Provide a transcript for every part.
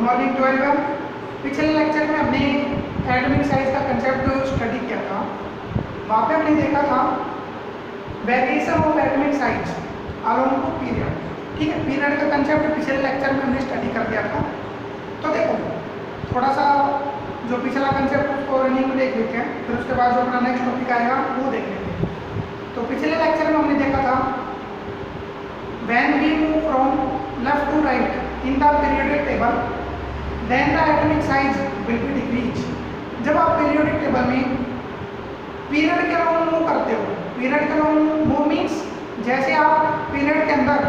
Morning to everyone. पिछले lecture में हमने एटॉमिक साइज का कंसेप्ट स्टडी किया था। वहाँ पे हमने देखा था variation of atomic size along to period. ठीक है, पीरियड का कंसेप्ट पिछले लेक्चर में हमने स्टडी कर दिया था। तो देखो थोड़ा सा जो पिछला कंसेप्ट उसको रनिंग में देख लेते हैं, फिर उसके बाद जो अपना नेक्स्ट टॉपिक आएगा वो देख लेंगे। तो पिछले लेक्चर में हमने देखा था when we move from left to right in the periodic table then the atomic size will be decrease. जब आप पीरियोडिक टेबल में पीरियड के अलोंग मूव करते हो, पीरियड के अलोंग मूव मीन्स जैसे आप पीरियड के अंदर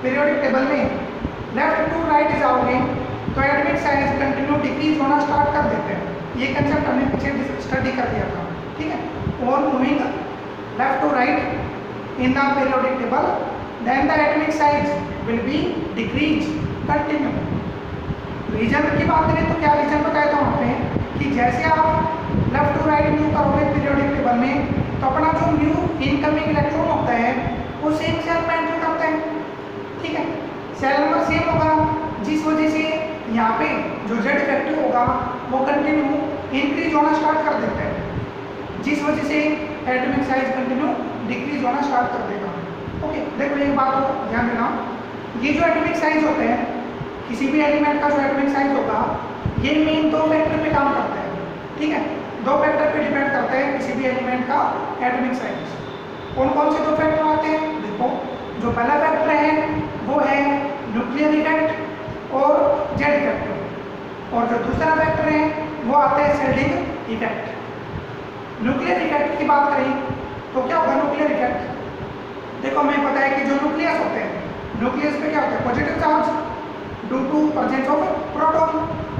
पीरियोडिक टेबल में लेफ्ट टू राइट जाओगे तो एटॉमिक साइज कंटिन्यू डिक्रीज होना स्टार्ट कर देते हैं। ये कंसेप्ट हमने पीछे स्टडी कर दिया था। ठीक है, on moving left to right in the periodic table then the atomic size will be decrease continue. Reason की बात करें तो क्या रीजन बताया था वहाँ पे कि जैसे आप लेफ्ट टू राइट मूव करोगे पीरियोडिक टेबल में तो अपना जो न्यू इनकमिंग इलेक्ट्रॉन होता है वो सेम सेल में एंटर करता है। ठीक है, सेल नंबर सेम होगा, जिस वजह से यहाँ पे जो जेड इफेक्टिव होगा वो कंटिन्यू इंक्रीज होना स्टार्ट कर देता है, जिस वजह से एटॉमिक साइज कंटिन्यू डिक्रीज होना स्टार्ट कर देगा। ओके, देखो एक बात को ध्यान देना, ये जो एटॉमिक साइज होते हैं किसी भी एलिमेंट का जो एटॉमिक साइज होगा ये मेन दो फैक्टर पे काम करता है। ठीक है, दो फैक्टर पे डिपेंड करता है किसी भी एलिमेंट का एटॉमिक साइज। कौन कौन से दो फैक्टर आते हैं? देखो, जो पहला फैक्टर है वो है न्यूक्लियर इफेक्ट और जेड इफेक्ट, और जो दूसरा फैक्टर है वो आता है शेल्डिंग इफेक्ट। न्यूक्लियर इफेक्ट की बात करें तो क्या होगा न्यूक्लियर इफेक्ट? देखो हमें पता है कि जो न्यूक्लियस होते हैं, न्यूक्लियस पे क्या होता है? Positive charge due to presence of proton.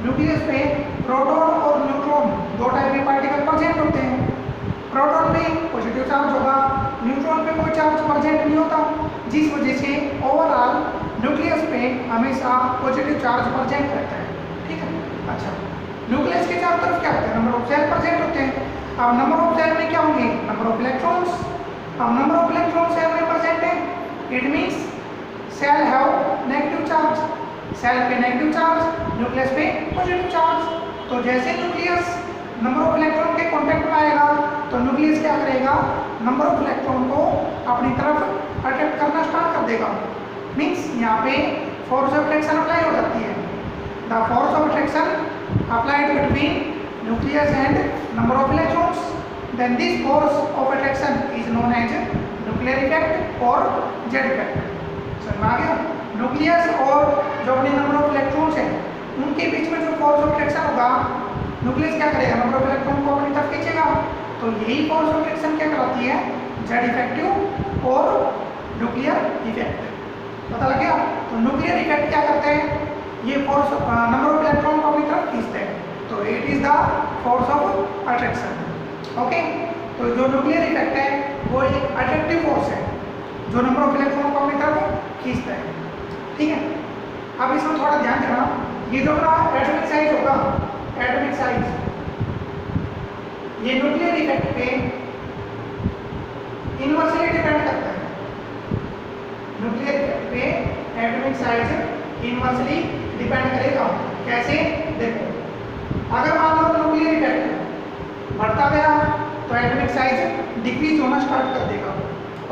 Nucleus पे प्रोटॉन और न्यूट्रॉन दो टाइप के पार्टिकल प्रेजेंट होते हैं। प्रोटॉन पे पॉजिटिव चार्ज होगा, न्यूट्रॉन पे कोई चार्ज प्रेजेंट नहीं होता, जिस वजह से ओवरऑल न्यूक्लियस पे हमेशा पॉजिटिव चार्ज प्रेजेंट रहता है। ठीक है, अच्छा, न्यूक्लियस के चारों तरफ क्या होता है? नंबर ऑफ सेल प्रेजेंट होते हैं। अब नंबर ऑफ सेल में क्या होंगे? Number of electrons. अब नंबर ऑफ इलेक्ट्रॉन सेल में प्रेजेंट है, it means shell have negative charge. Shell पे नेगेटिव चार्ज, न्यूक्लियस पे पॉजिटिव चार्ज। तो जैसे न्यूक्लियस नंबर ऑफ इलेक्ट्रॉन के कांटेक्ट में आएगा तो न्यूक्लियस क्या करेगा? नंबर ऑफ इलेक्ट्रॉन को अपनी तरफ अट्रैक्ट करना स्टार्ट कर देगा। मीन्स यहाँ पे फोर्स ऑफ अट्रैक्शन अप्लाई हो जाती है। The force of attraction applied between nucleus and number of electrons, then this force of attraction is known as nuclear effect और जेड इफेक्ट। समझ में आ गया? न्यूक्लियस और जो अपने नंबर ऑफ इलेक्ट्रॉन्स हैं उनके बीच में जो फोर्स ऑफ अट्रैक्शन होगा, न्यूक्लियस क्या करेगा? नंबर ऑफ इलेक्ट्रॉन को अपनी तरफ खींचेगा। तो यही फोर्स ऑफ अट्रैक्शन क्या कराती है? जेड इफेक्टिव और न्यूक्लियर इफेक्ट। पता लग गया? तो न्यूक्लियर इफेक्ट क्या करते हैं? ये फोर्स नंबर ऑफ इलेक्ट्रॉन को अपनी तरफ खींचते हैं, तो it is the force of attraction. Okay, तो जो न्यूक्लियर इफेक्ट है वो एक अट्रैक्टिव फोर्स है जो नंबर ऑफ इलेक्ट्रॉन को अपनी तरफ खींचता है। ठीक है, अब इसमें थोड़ा ध्यान देना, ये जो अपना एटॉमिक साइज होगा, एटॉमिक साइज ये न्यूक्लियर इफेक्ट पे इनवर्सली डिपेंड करता है। न्यूक्लियर इफेक्ट पे एटॉमिक साइज इनवर्सली डिपेंड करेगा। कैसे? देखो, अगर मान लो न्यूक्लियर इफेक्ट बढ़ता गया तो एटॉमिक साइज डिक्रीज होना स्टार्ट कर देगा।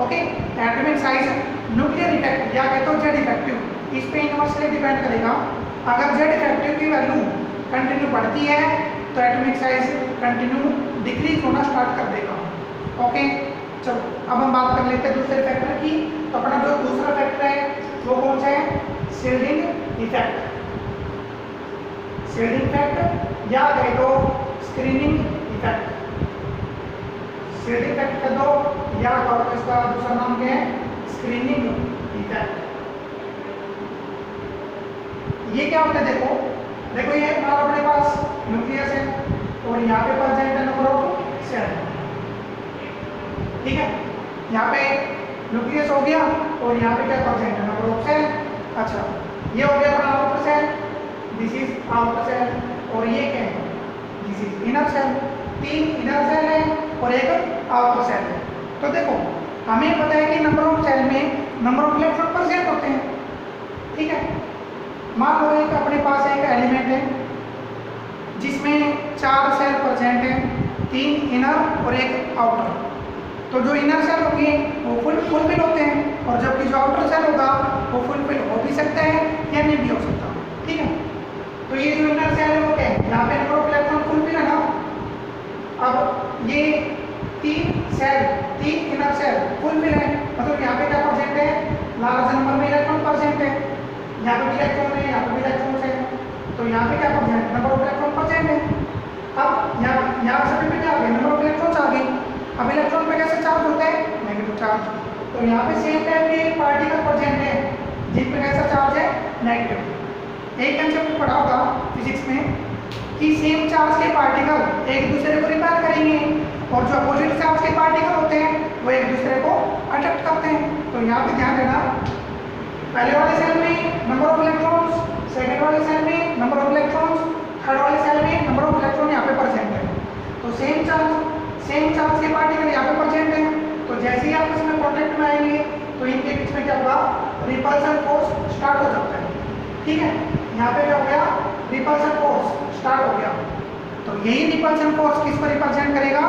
Okay, atomic size nuclear effect या कहते हो जेड इफेक्टिव, इस पे इनवर्सली डिपेंड करेगा। अगर जेड इफेक्टिव की वैल्यू कंटिन्यू बढ़ती है तो एटॉमिक साइज कंटिन्यू डिक्रीज होना स्टार्ट कर देगा। ओके, चलो अब हम बात कर लेते हैं दूसरे फैक्टर की। तो अपना जो दूसरा फैक्टर है वो कौन सा है? Shielding effect. शील्डिंग इफेक्ट या कह दो स्क्रीनिंग इफेक्ट। शील्डिंग इफेक्ट कर दो या कहो इसका दूसरा नाम क्या है? Screening effect. ये क्या होता है? देखो देखो, ये मान लो अपने पास न्यूक्लियस है और यहाँ पे प्रेजेंट है नंबर ऑफ सेल। ठीक है, यहाँ पे न्यूक्लियस हो गया और यहाँ पे क्या प्रेजेंट है? Number of shell. अच्छा, ये हो गया अपना outer shell, this is outer shell, और ये क्या है? This is inner shell. तीन इनर सेल है और एक आउटर सेल है। तो देखो हमें पता है कि नंबर ऑफ सेल में नंबर ऑफ इलेक्ट्रॉन प्रेजेंट होते हैं। ठीक है, मान लो एक अपने पास एक एलिमेंट है जिसमें 4 सेल प्रेजेंट है, 3 इनर और एक आउटर। तो जो इनर सेल होंगे वो फुलफिल होते हैं, और जबकि जो आउटर सेल होगा वो फुलफिल हो भी सकता है या नहीं भी हो सकता। ठीक है, तो ये जो इनर सेल है वो क्या है, यहाँ पे नंबर ऑफ इलेक्ट्रॉन फुलफिल है ना। अब ये 3 इनर सेल फुलफिल है, मतलब यहाँ पे क्या प्रेजेंट है, लार्ज नंबर में इलेक्ट्रॉन प्रेजेंट है, यहाँ पे भी इलेक्ट्रॉन है, यहाँ पे भी इलेक्ट्रॉन है, तो यहाँ पे क्या present, number of electron present है। अब यहाँ सभी पे क्या आ गए, नंबर ऑफ इलेक्ट्रॉन्स आ गए। अब इलेक्ट्रॉन पे कैसे चार्ज होता है, नेगेटिव चार्ज। तो यहाँ पे सेम टाइप के पार्टिकल प्रेजेंट है जिन पे कैसा चार्ज है, नेगेटिव। एक कंसेप्ट पढ़ा होगा फिजिक्स में कि सेम चार्ज के पार्टिकल एक दूसरे को रिपेल करेंगे, और जो अपोजिट चार्ज के पार्टिकल होते हैं वो एक दूसरे को अट्रैक्ट करते हैं। तो यहाँ पे ध्यान देना, पहले वाले सेल में नंबर ऑफ इलेक्ट्रॉन्स, सेकंड वाले सेल में नंबर ऑफ इलेक्ट्रॉन्स, थर्ड वाले सेल में नंबर ऑफ इलेक्ट्रॉन यहाँ पे प्रेजेंट है। तो सेम चार्ज के पार्टिकल यहाँ पे प्रेजेंट है, तो जैसे ही आपस में कॉन्टैक्ट में आएंगे तो इनके बीच में क्या होगा, रिपल्सन फोर्स स्टार्ट हो जाता है। ठीक है, यहाँ पे क्या हो गया, रिपल्सन फोर्स स्टार्ट हो गया। तो यही रिपल्सन फोर्स किसको रिप्रेजेंट करेगा,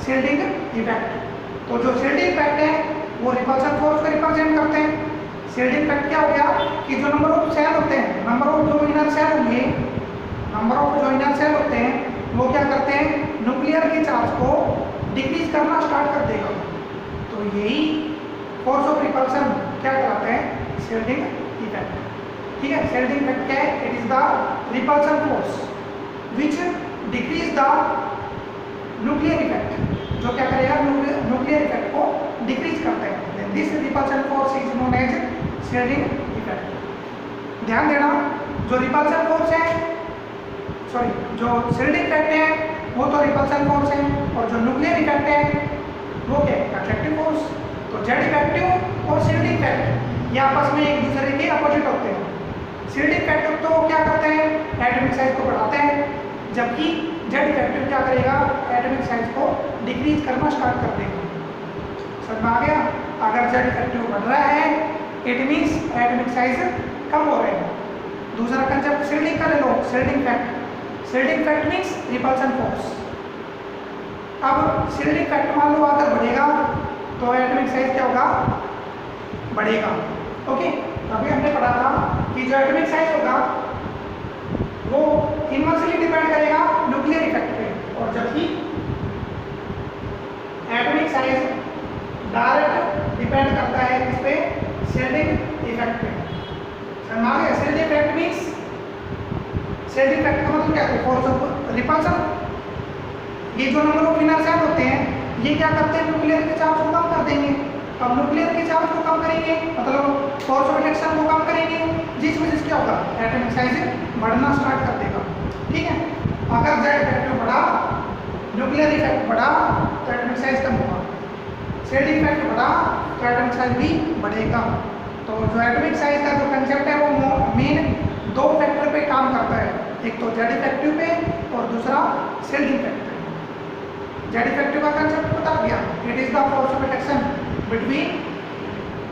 शिल्डिंग इफेक्ट। तो जो शिल्डिंग इफेक्ट है वो रिपल्सन फोर्स को रिप्रेजेंट करते हैं। शिल्डिंग इफेक्ट क्या हो गया कि जो नंबर ऑफ सेल होते हैं, नंबर ऑफ जो इनर सेल होंगे, नंबर ऑफ जो इनर सेल होते हैं वो क्या करते हैं, न्यूक्लियर के चार्ज को डिक्रीज करना स्टार्ट कर देगा। तो यही फोर्स ऑफ रिपल्सन क्या कहलाता है, शिल्डिंग इफेक्ट। ठीक है, शिल्डिंग इफेक्ट क्या है, it is the repulsion force which decrease the nuclear effect, जो क्या करेगा, न्यूक्लियर इफेक्ट को डिक्रीज करता है। This repulsion force is known as shielding effect. ध्यान देना, जो रिपल्सन फोर्स है, सॉरी, जो शिल्डिंग इफेक्ट है वो तो रिपल्सन फोर्स है, और जो न्यूक्लियर इफेक्ट है वो क्या है, अट्रैक्टिव फोर्स। तो जेड इफेक्टिव और शिल्डिंग इफेक्ट ये आपस में एक दूसरे के अपोजिट होते हैं। शिल्डिंग इफेक्टिव तो क्या करते हैं, एटॉमिक साइज को बढ़ाते हैं, जबकि जेड इफेक्टिव क्या करेगा, एटॉमिक साइज को डिक्रीज करना स्टार्ट कर देगा। समझ में आ गया, अगर जेड इफेक्टिव बढ़ रहा है इट मीन्स एटॉमिक साइज कम हो रहे हैं। दूसरा कंसेप्ट शिल्डिंग का ले लो, shielding effect. Shielding effect means repulsion force. अब शिल्डिंग इफेक्ट मान लो अगर बढ़ेगा तो एटॉमिक साइज क्या होगा, बढ़ेगा। ओके, अभी हमने पढ़ा था कि जो एटॉमिक साइज होगा वो इनवर्सली डिपेंड करेगा न्यूक्लियर इफेक्ट पे, और जबकि एटॉमिक साइज डायरेक्ट डिपेंड करता है किस पे, शिल्डिंग इफेक्ट पे। समझ आ गया, shielding effect means, shielding effect का मतलब क्या है, फोर्स ऑफ रिपल्सन। ये जो नंबर ऑफ इनर सेल होते हैं ये क्या करते हैं, न्यूक्लियर के चार्ज को कम कर देंगे। अब न्यूक्लियर के चार्ज को कम करेंगे मतलब फोर्स ऑफ अट्रैक्शन को कम करेंगे, जिस वजह से क्या होगा, एटॉमिक साइज बढ़ना स्टार्ट कर देगा। ठीक है, अगर जेड इफेक्ट बढ़ा, न्यूक्लियर इफेक्ट बढ़ा तो एटॉमिक साइज कम होगा, शिल्डिंग इफेक्ट बढ़ा तो एटॉमिक साइज भी बढ़ेगा। तो जो एटॉमिक साइज का जो कंसेप्ट है वो मेन 2 फैक्टर पे काम करता है, एक तो जेड इफेक्टिव पे और दूसरा शिल्डिंग इफेक्ट पे। जेड इफेक्टिव का कंसेप्ट बता दिया, it is the force of attraction between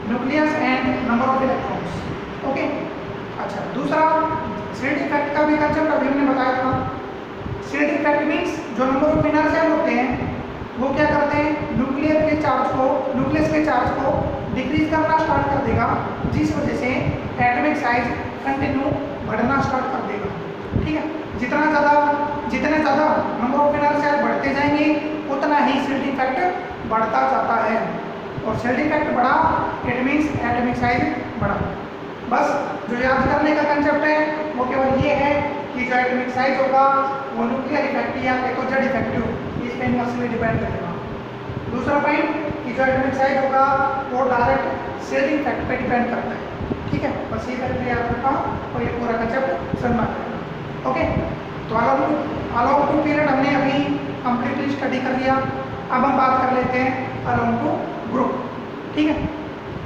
nucleus and number of electrons. Okay, अच्छा, दूसरा शिल्डिंग इफेक्ट का भी कंसेप्ट अभी हमने बताया था। शिल्डिंग इफेक्ट मीन्स जो नंबर ऑफ इनर सेल होते हैं वो क्या करते हैं, न्यूक्लियस के चार्ज को डिक्रीज करना स्टार्ट कर देगा, जिस वजह से एटॉमिक साइज कंटिन्यू बढ़ना स्टार्ट कर देगा। ठीक है, जितने ज़्यादा नंबर ऑफ इनर सेल बढ़ते जाएंगे उतना ही शिल्डिंग इफेक्ट बढ़ता जाता है, और शिल्डिंग इफेक्ट बढ़ा इट मीन्स एटॉमिक साइज बढ़ा। बस जो याद करने का कंसेप्ट है वो केवल ये है कि जो एटॉमिक साइज होगा वो न्यूक्लियर इफेक्ट या तो जेड इफेक्टिव इस पे इनवर्सली डिपेंड करेगा। दूसरा पॉइंट कि जो एटॉमिक साइज होगा वो डायरेक्ट शिल्डिंग इफेक्ट पे डिपेंड करता है। ठीक है, बस ये करके याद रखा और ये पूरा कंसेप्ट समझ में। ओके, तो अलोंग टू पीरियड हमने अभी कंप्लीटली स्टडी कर लिया। अब हम बात कर लेते हैं अलोंग टू ग्रुप। ठीक है,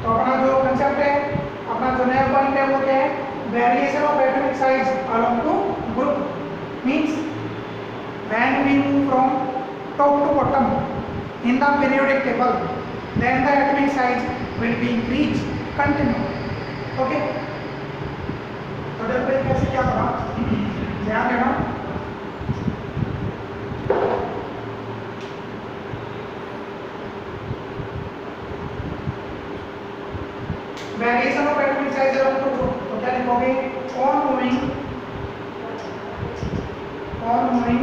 तो अपना जो कंसेप्ट है, अपना जो नया पॉइंट है वो क्या है, variation of atomic size along to group means when we move from top to bottom in the periodic table then the atomic size will be increased continue. Okay, so the और moving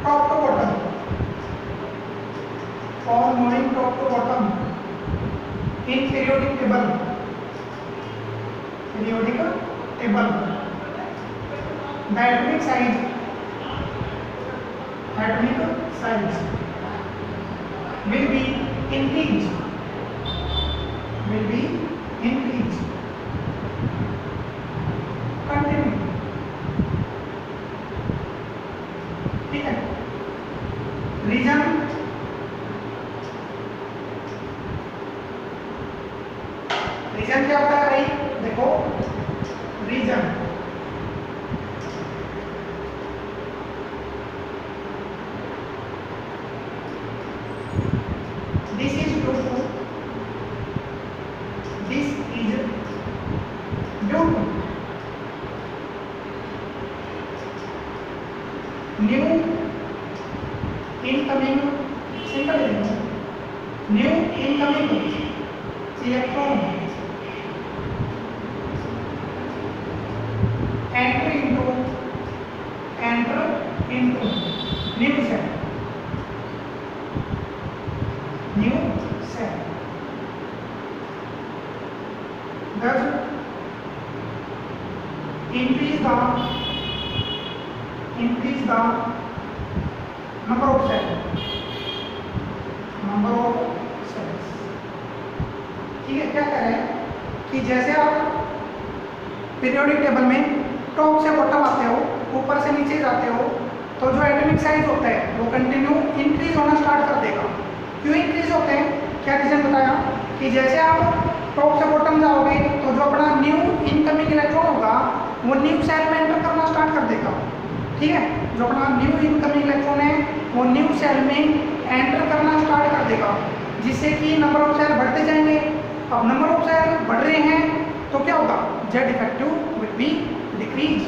top to bottom, और moving top to bottom in periodic table, periodic table, the atomic size, atomic size will be increased, will be increased, continue, ठीक है। Reason, reason क्या होता है भाई, देखो reason this is due to, this is due to new incoming, simple new incoming electron enter into new cell, new cell, thus increase the number of cells, number of cells, ठीक है। क्या कह रहे हैं कि जैसे आप पीरियोडिक टेबल में टॉप से बॉटम आते हो, ऊपर से नीचे जाते हो, तो जो एटॉमिक साइज होता है वो कंटिन्यू इंक्रीज होना स्टार्ट कर देगा। क्यों इंक्रीज होते हैं, क्या रीजन बताया कि जैसे आप टॉप से बॉटम जाओगे तो जो अपना न्यू इनकमिंग इलेक्ट्रॉन होगा वो न्यू सेल में एंटर करना स्टार्ट कर देगा, ठीक है। जो अपना न्यू इनकमिंग इलेक्ट्रॉन है वो न्यू सेल में एंटर करना स्टार्ट कर देगा, जिससे कि नंबर ऑफ सेल बढ़ते जाएंगे। अब नंबर ऑफ सेल बढ़ रहे हैं तो क्या होगा, Z effective will be decrease,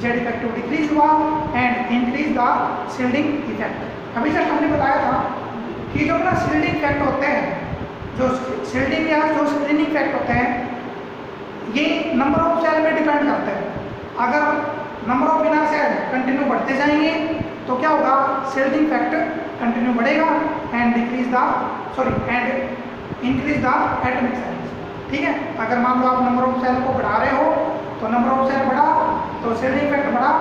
Z effective decrease हुआ and increase the shielding effect. अभी जस्ट हमने बताया था कि जो अपना शील्डिंग इफेक्ट होते हैं, जो शील्डिंग या जो स्क्रीनिंग इफेक्ट होते हैं, ये नंबर ऑफ सेल पे डिपेंड करते हैं। अगर number of inner shell continue बढ़ते जाएंगे तो क्या होगा, शील्डिंग इफेक्ट कंटिन्यू बढ़ेगा and decrease the and increase the atomic size, ठीक है। अगर मान लो आप नंबर ऑफ सेल को बढ़ा रहे हो तो नंबर ऑफ सेल बढ़ा तो शील्डिंग इफेक्ट बढ़ा,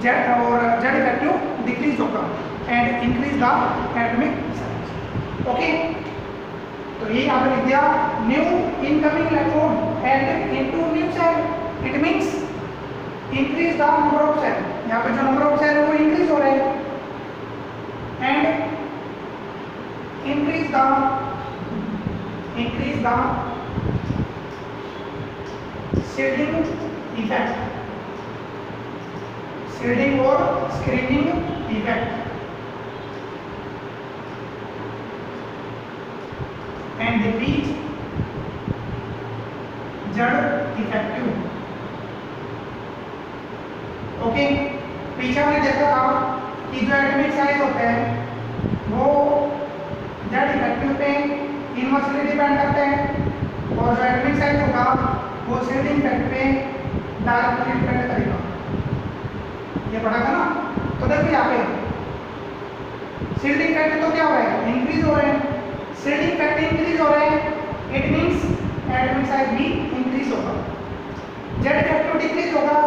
जेड और जेड इफेक्टिव डिक्रीज होगा and increase the atomic size, okay. तो ये यहाँ पे लिख दिया, new incoming electron and into new shell, it means increase the number of shell. यहाँ पे जो नंबर ऑफ सेल है वो इंक्रीज हो रहे हैं and increase the shielding effect, shielding और screening effect and decrease Z effective, okay. पीछे हमने देखा था कि जो एटॉमिक साइज होते हैं वो जेड इफेक्टिव पे इनवर्सली डिपेंड करते हैं और जो एटॉमिक साइज होगा वो शील्डिंग इफेक्ट पे डायरेक्टली डिपेंड करेगा। ये पढ़ा था ना, तो देखिए यहाँ पे शील्डिंग इफेक्ट तो क्या हो रहा है, इंक्रीज हो रहे हैं, शील्डिंग इफेक्ट इंक्रीज हो रहे हैं, इट मींस एटॉमिक साइज भी इंक्रीज होगा। जेड इफेक्टिव डिक्रीज होगा,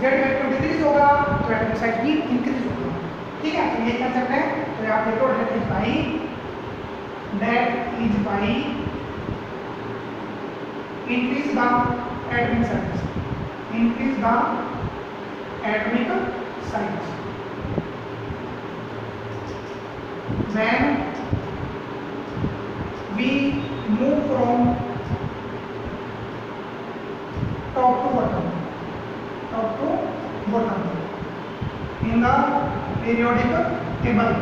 जेड इफेक्टिव डिक्रीज होगा तो एटॉमिक साइज भी इंक्रीज होगा, ठीक है। तो ये कंसेप्ट है। तो आप देखो that is by increase the atomic size, increase the atomic size when we move from top to bottom in the periodic table।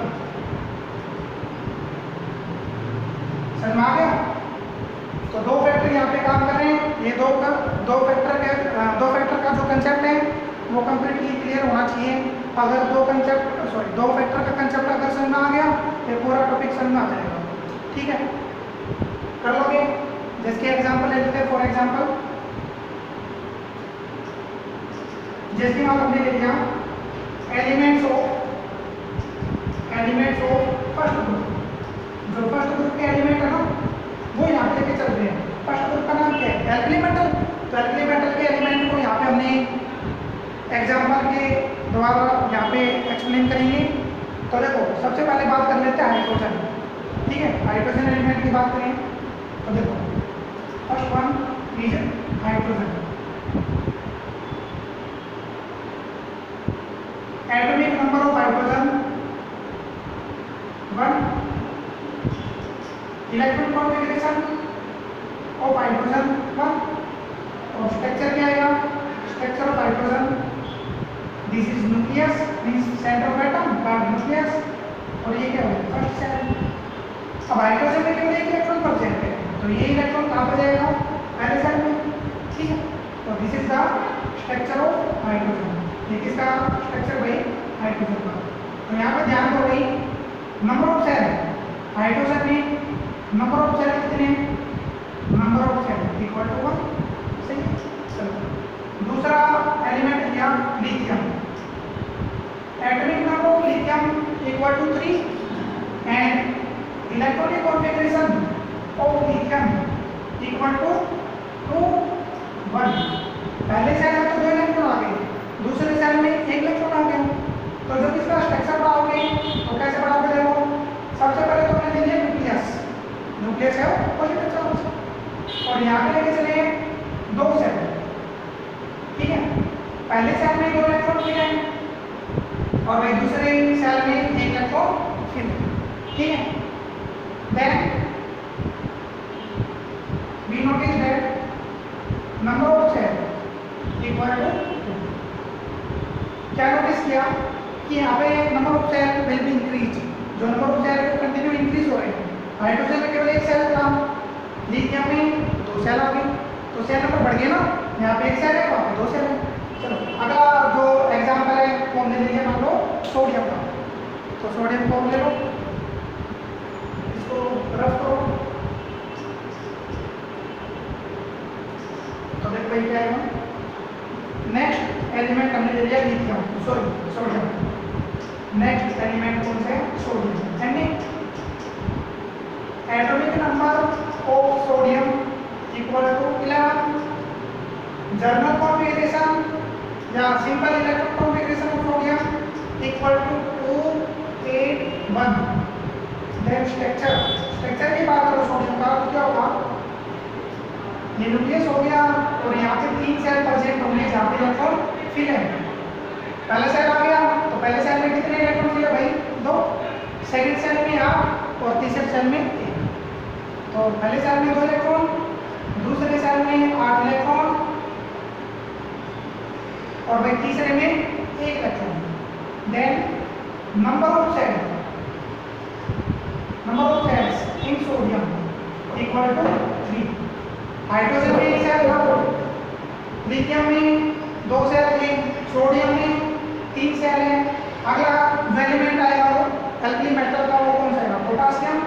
समझ में आ गया? तो दो फैक्टर यहाँ पे काम कर रहे हैं, ये दो फैक्टर का जो कंसेप्ट है वो कंप्लीटली क्लियर होना चाहिए। अगर दो फैक्टर का कंसेप्ट अगर समझ में आ गया तो पूरा टॉपिक समझ में आ जाएगा, ठीक है। कर लोगे? जिसके एग्जांपल ले लेते हैं। फॉर एग्जांपल जैसे मान हमने ले लिया एलिमेंट्स ऑफ फर्स्ट ग्रुप। जो फर्स्ट ग्रुप के एलिमेंट है ना वो यहाँ पे लेके चल रहे हैं। फर्स्ट ग्रुप का नाम क्या है? Alkali metal. तो एल्कली मेटल के एलिमेंट को यहाँ पे हमने एग्जाम्पल के द्वारा यहाँ पे एक्सप्लेन करेंगे। तो देखो सबसे पहले बात कर लेते हैं हाइड्रोजन। ठीक है, हाइड्रोजन एलिमेंट की बात करें तो देखो first one is hydrogen. Atomic number of hydrogen 1, electron configuration of hydrogen 1, और स्ट्रक्चर क्या आएगा? Structure of hydrogen, this is nucleus means centre of atom का न्यूक्लियस, और ये क्या होगा? First cell. अब हाइड्रोजन में केवल एक इलेक्ट्रॉन प्रेजेंट है, तो ये इलेक्ट्रॉन कहाँ पर जाएगा? पहले सेल में। ठीक है, तो this is the structure of hydrogen. ये किसका स्ट्रक्चर भाई? हाइड्रोजन का। तो यहाँ पर ध्यान दो भाई, नंबर ऑफ सेल हाइड्रोजन में नंबर ऑफ सेल कितने? Number of cell equal to 1। सही है, चलो दूसरा एलिमेंट लिया lithium. Atomic number of lithium equal to 3 and electronic configuration of lithium equal to 2, 1। पहले सेल में तो 2 इलेक्ट्रॉन आ गए, दूसरे सेल में 1 इलेक्ट्रॉन आ गया। तो जब इसका स्ट्रक्चर बढ़ाओगे तो कैसे बढ़ाओगे? देखो सबसे पहले तो हमने ले लिया न्यूक्लियस। न्यूक्लियस है वो पॉजिटिव चार्ज, और यहाँ पे लेके चले 2 सेल। ठीक है, पहले सेल में 2 इलेक्ट्रॉन फिल है और भाई दूसरे सेल में 1 इलेक्ट्रॉन फिल है। ठीक है, then we notice that number of cell equal to 2। क्या नोटिस किया कि यहाँ पे number of cell will be increase. जो number of cell continue increase हो रहे हैं। हाइड्रोजन में केवल 1 सेल था, लिथियम में 2 सेल आ गए, तो सेल नंबर बढ़ गया ना। यहाँ पे 1 सेल है, वहाँ पे 2 सेल है। चलो अगला जो एग्जाम्पल है वो हमने ले लिया, मान लो सोडियम का। तो सोडियम को ले लो, इसको रफ करो, तो देखो भाई क्या आएगा। नेक्स्ट एलिमेंट हमने ले लिया लिथियम, सोडियम। नेक्स्ट एलिमेंट कौन सा है? Sodium. Atomic number of sodium equal to 11। General configuration या simple electron configuration of sodium equal to 2, 8, 1। Then structure की बात करो सोडियम का तो क्या होगा? ये न्यूक्लियस हो गया और यहाँ पे 3 सेल प्रेजेंट होंगे जहाँ पे इलेक्ट्रॉन फिल है। पहला सेल आ गया तो पहले सेल में कितने इलेक्ट्रॉन फिल है भाई? 2। सेकंड सेल में 8 और तीसरे सेल में 1। तो पहले सेल में 2 इलेक्ट्रॉन, दूसरे सेल में 8 इलेक्ट्रॉन, और भाई तीसरे में 1 electron. Then number of shells in sodium equal to 3। Hydrogen में 1 सेल था, लिथियम में 2 सेल थे, सोडियम में 3 सेल है। अगला जो एलिमेंट आएगा वो एल्कली मेटल का, वो कौन सा है? Potassium.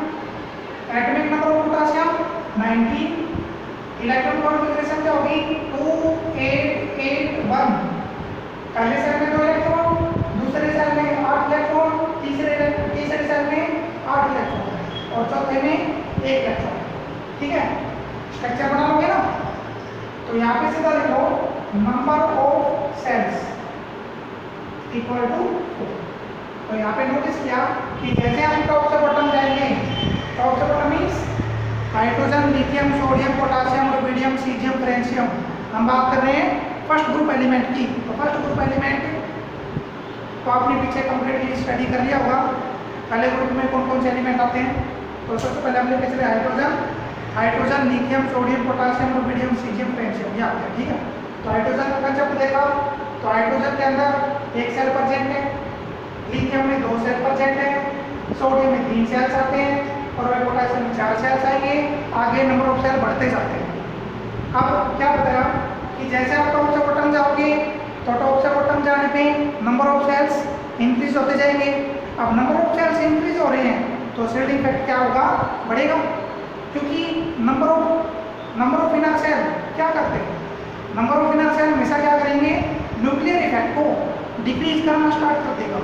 Atomic number of potassium 19। Electron configuration क्या होगी? 2, 8, 8, 1। पहले सेल में 2 इलेक्ट्रॉन, दूसरे सेल में 8 इलेक्ट्रॉन, तीसरे सेल में 8 इलेक्ट्रॉन, और चौथे में 1 इलेक्ट्रॉन। ठीक है, स्ट्रक्चर बना लोगे ना। तो यहाँ पे सीधा लिख लो number of cells equal to 4। तो यहाँ पे नोटिस किया कि जैसे हम टॉप से बॉटम जाएंगे, टॉप से bottom means hydrogen, lithium, sodium, potassium, rubidium, caesium, francium. हम बात कर रहे हैं फर्स्ट ग्रुप एलिमेंट की। तो फर्स्ट ग्रुप एलिमेंट तो आपने पीछे कंप्लीटली स्टडी कर लिया होगा। पहले ग्रुप में कौन कौन से एलिमेंट आते हैं? तो सबसे पहले हमने पिछले hydrogen, lithium, sodium, potassium, rubidium, caesium, francium ये आते हैं। ठीक है, तो हाइड्रोजन का कंसेप्ट देखा। तो हाइड्रोजन के अंदर 1 सेल प्रेजेंट है, लिथियम में 2 सेल प्रेजेंट है, सोडियम में 3 सेल्स आते हैं, और पोटासियम में 4 सेल्स आएंगे। आगे नंबर ऑफ सेल बढ़ते जाते हैं। अब क्या बताया कि जैसे आप टॉप से बॉटम जाओगे तो टॉप से बॉटम जाने पे नंबर ऑफ सेल्स इंक्रीज होते जाएंगे। अब नंबर ऑफ सेल्स इंक्रीज हो रहे हैं तो शेडिंग इफेक्ट क्या होगा? बढ़ेगा, क्योंकि नंबर ऑफ इनर सेल क्या करते हैं? नंबर ऑफ इनर सेल हमेशा क्या करेंगे? न्यूक्लियर इफेक्ट को डिक्रीज करना स्टार्ट कर देगा,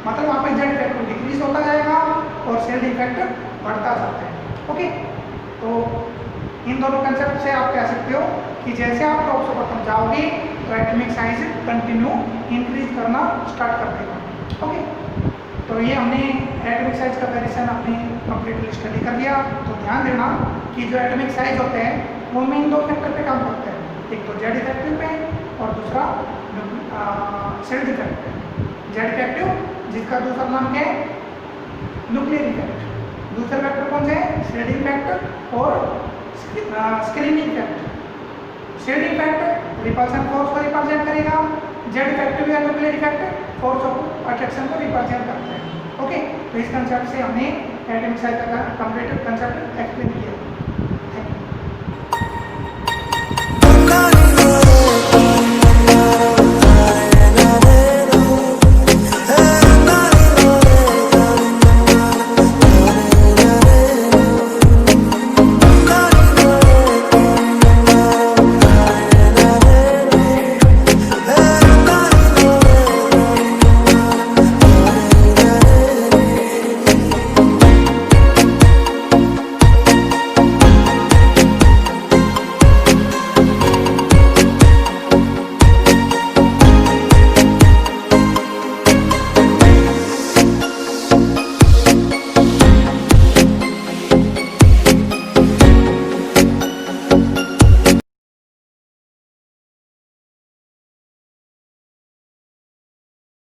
मतलब वहाँ पे जेड फैक्टर डिक्रीज होता जाएगा और सेल डिफेक्ट बढ़ता जाता है। ओके, तो इन दोनों कंसेप्ट से आप कह सकते हो कि जैसे आप टॉप से बॉटम जाओगे तो एटॉमिक साइज कंटिन्यू इंक्रीज करना स्टार्ट कर देगा। ओके, तो ये हमने एटॉमिक साइज कंपैरिजन अपनी कंप्लीटली स्टडी कर लिया। तो ध्यान देना कि जो एटॉमिक साइज होते हैं वो मेन दो फैक्टर पे काम करते हैं, एक तो जेड इफेक्टिव पे और दूसरा सेल डिफेक्ट पे। जेड इफेक्टिव जिसका दूसरा नाम क्या है, न्यूक्लियर इफेक्ट। दूसरे फैक्टर कौन से हैं, सेल इफेक्ट और screen effect. Shell effect repulsion force को रिप्रेजेंट करेगा, जेड इफेक्टिव या nuclear effect force of attraction को रिप्रेजेंट करते हैं। ओके, तो इस कंसेप्ट से हमने एटॉमिक साइज का कंप्लीट कंसेप्ट एक्सप्लेन किया।